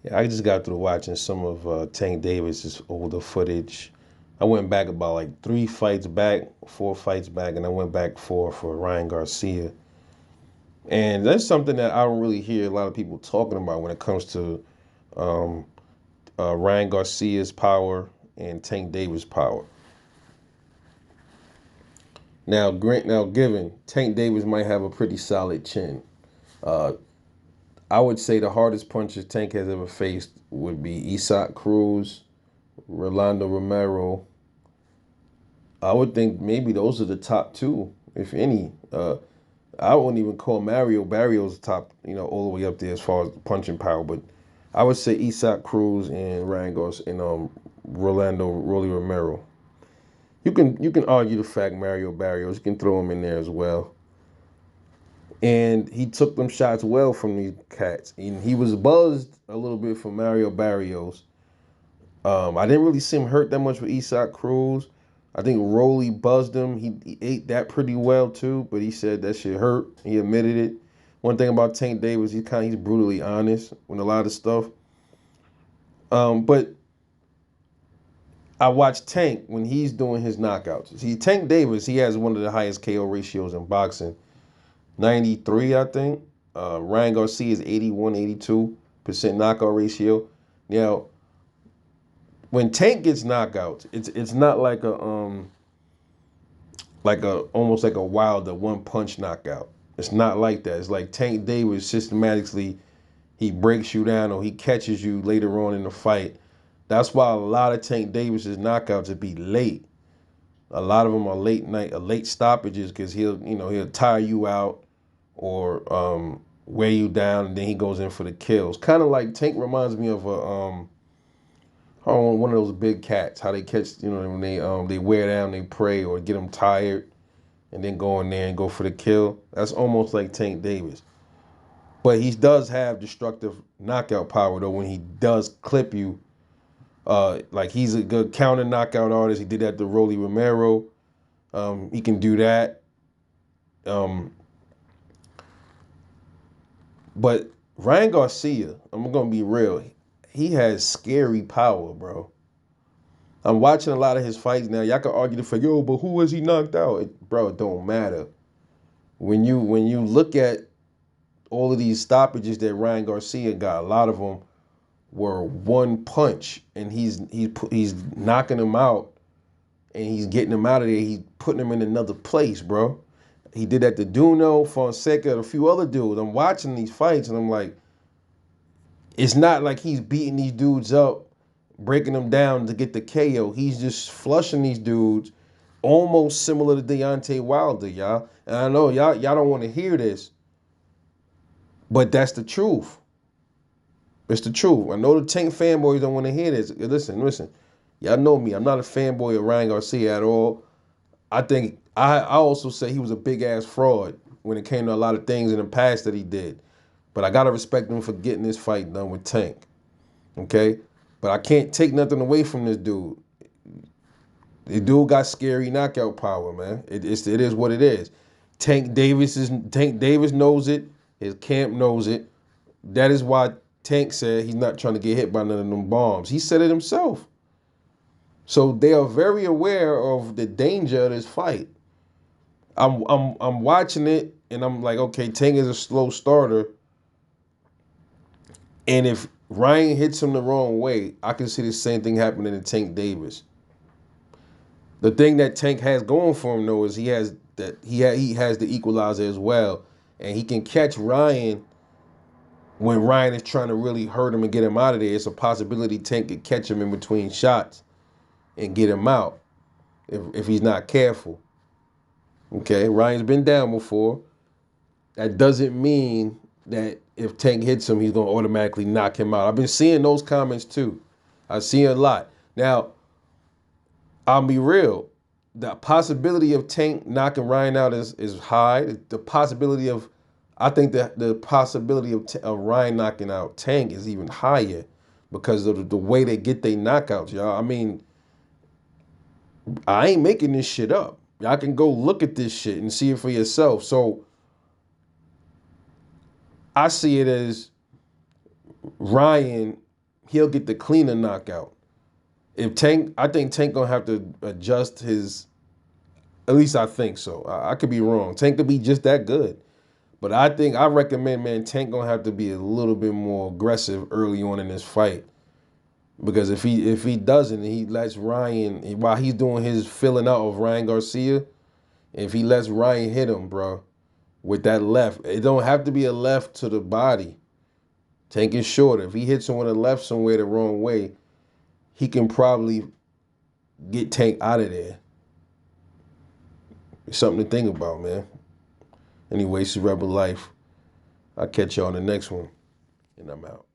Yeah, I just got through watching some of Tank Davis's older footage. I went back about like 3 fights back, 4 fights back, and I went back for Ryan Garcia. And that's something that I don't really hear a lot of people talking about when it comes to um, Ryan Garcia's power and Tank Davis' power. Now, given Tank Davis might have a pretty solid chin, uh, I would say the hardest punches Tank has ever faced would be Isaac Cruz, Rolando Romero. I would think maybe those are the top two, if any. I wouldn't even call Mario Barrios top, all the way up there as far as punching power. But I would say Isaac Cruz and Rangos and Rolando Rolly Romero. You can argue the fact Mario Barrios. You can throw him in there as well. And he took them shots well from these cats. And he was buzzed a little bit from Mario Barrios. I didn't really see him hurt that much with Isaac Cruz. I think Rolly buzzed him. He ate that pretty well too, but he said that shit hurt. He admitted it. One thing about Tank Davis, he's brutally honest with a lot of stuff. But I watch Tank when he's doing his knockouts. See, Tank Davis, he has one of the highest KO ratios in boxing, 93, I think. Ryan Garcia is 81, 82% knockout ratio. Now, when Tank gets knockouts, it's not like a almost like a Wilder one punch knockout. It's not like that. It's like Tank Davis systematically he breaks you down or he catches you later on in the fight. That's why a lot of Tank Davis's knockouts would be late. A lot of them are late stoppages because he'll tire you out or wear you down and then he goes in for the kills. Kind of like Tank reminds me of one of those big cats. How they catch when they wear down, they prey or get them tired and then go in there and go for the kill. That's almost like Tank Davis. But he does have destructive knockout power though when he does clip you. Like he's a good counter knockout artist. He did that to Rolly Romero. He can do that. Um, but Ryan Garcia, I'm gonna be real. He has scary power, bro. I'm watching a lot of his fights now. Y'all can argue the fact, yo, but who was he knocked out? Bro, it don't matter. When you look at all of these stoppages that Ryan Garcia got, a lot of them were one punch, and he's knocking them out, and he's getting them out of there. He's putting them in another place, bro. He did that to Duno, Fonseca, and a few other dudes. I'm watching these fights, and I'm like, it's not like he's beating these dudes up, breaking them down to get the KO. He's just flushing these dudes, almost similar to Deontay Wilder, y'all. And I know y'all don't want to hear this, but that's the truth. It's the truth. I know the Tank fanboys don't want to hear this. Listen. Y'all know me. I'm not a fanboy of Ryan Garcia at all. I think I also say he was a big ass fraud when it came to a lot of things in the past that he did. But I gotta respect him for getting this fight done with Tank. Okay? But I can't take nothing away from this dude. The dude got scary knockout power, man. It is what it is. Tank Davis knows it. His camp knows it. That is why Tank said he's not trying to get hit by none of them bombs. He said it himself. So they are very aware of the danger of this fight. I'm watching it and I'm like, okay, Tank is a slow starter. And if Ryan hits him the wrong way, I can see the same thing happening to Tank Davis. The thing that Tank has going for him though is he has the equalizer as well. And he can catch Ryan when Ryan is trying to really hurt him and get him out of there. It's a possibility Tank could catch him in between shots and get him out if he's not careful. Okay, Ryan's been down before. That doesn't mean that if Tank hits him, he's going to automatically knock him out. I've been seeing those comments too. I see a lot. Now, I'll be real. The possibility of Tank knocking Ryan out is high. I think that the possibility of Ryan knocking out Tank is even higher because of the way they get their knockouts, y'all. I mean, I ain't making this shit up. Y'all can go look at this shit and see it for yourself. So I see it as Ryan he'll get the cleaner knockout. If Tank, I think Tank gonna have to adjust his. At least I think so. I could be wrong. Tank could be just that good, but I recommend, man, Tank gonna have to be a little bit more aggressive early on in this fight because if he doesn't, he lets Ryan while he's doing his filling out of Ryan Garcia. If he lets Ryan hit him, bro, with that left, it don't have to be a left to the body. Tank is shorter. If he hits him with a left somewhere the wrong way, he can probably get Tank out of there. It's something to think about, man. Anyway, it's Rebel Life. I'll catch you on the next one, and I'm out.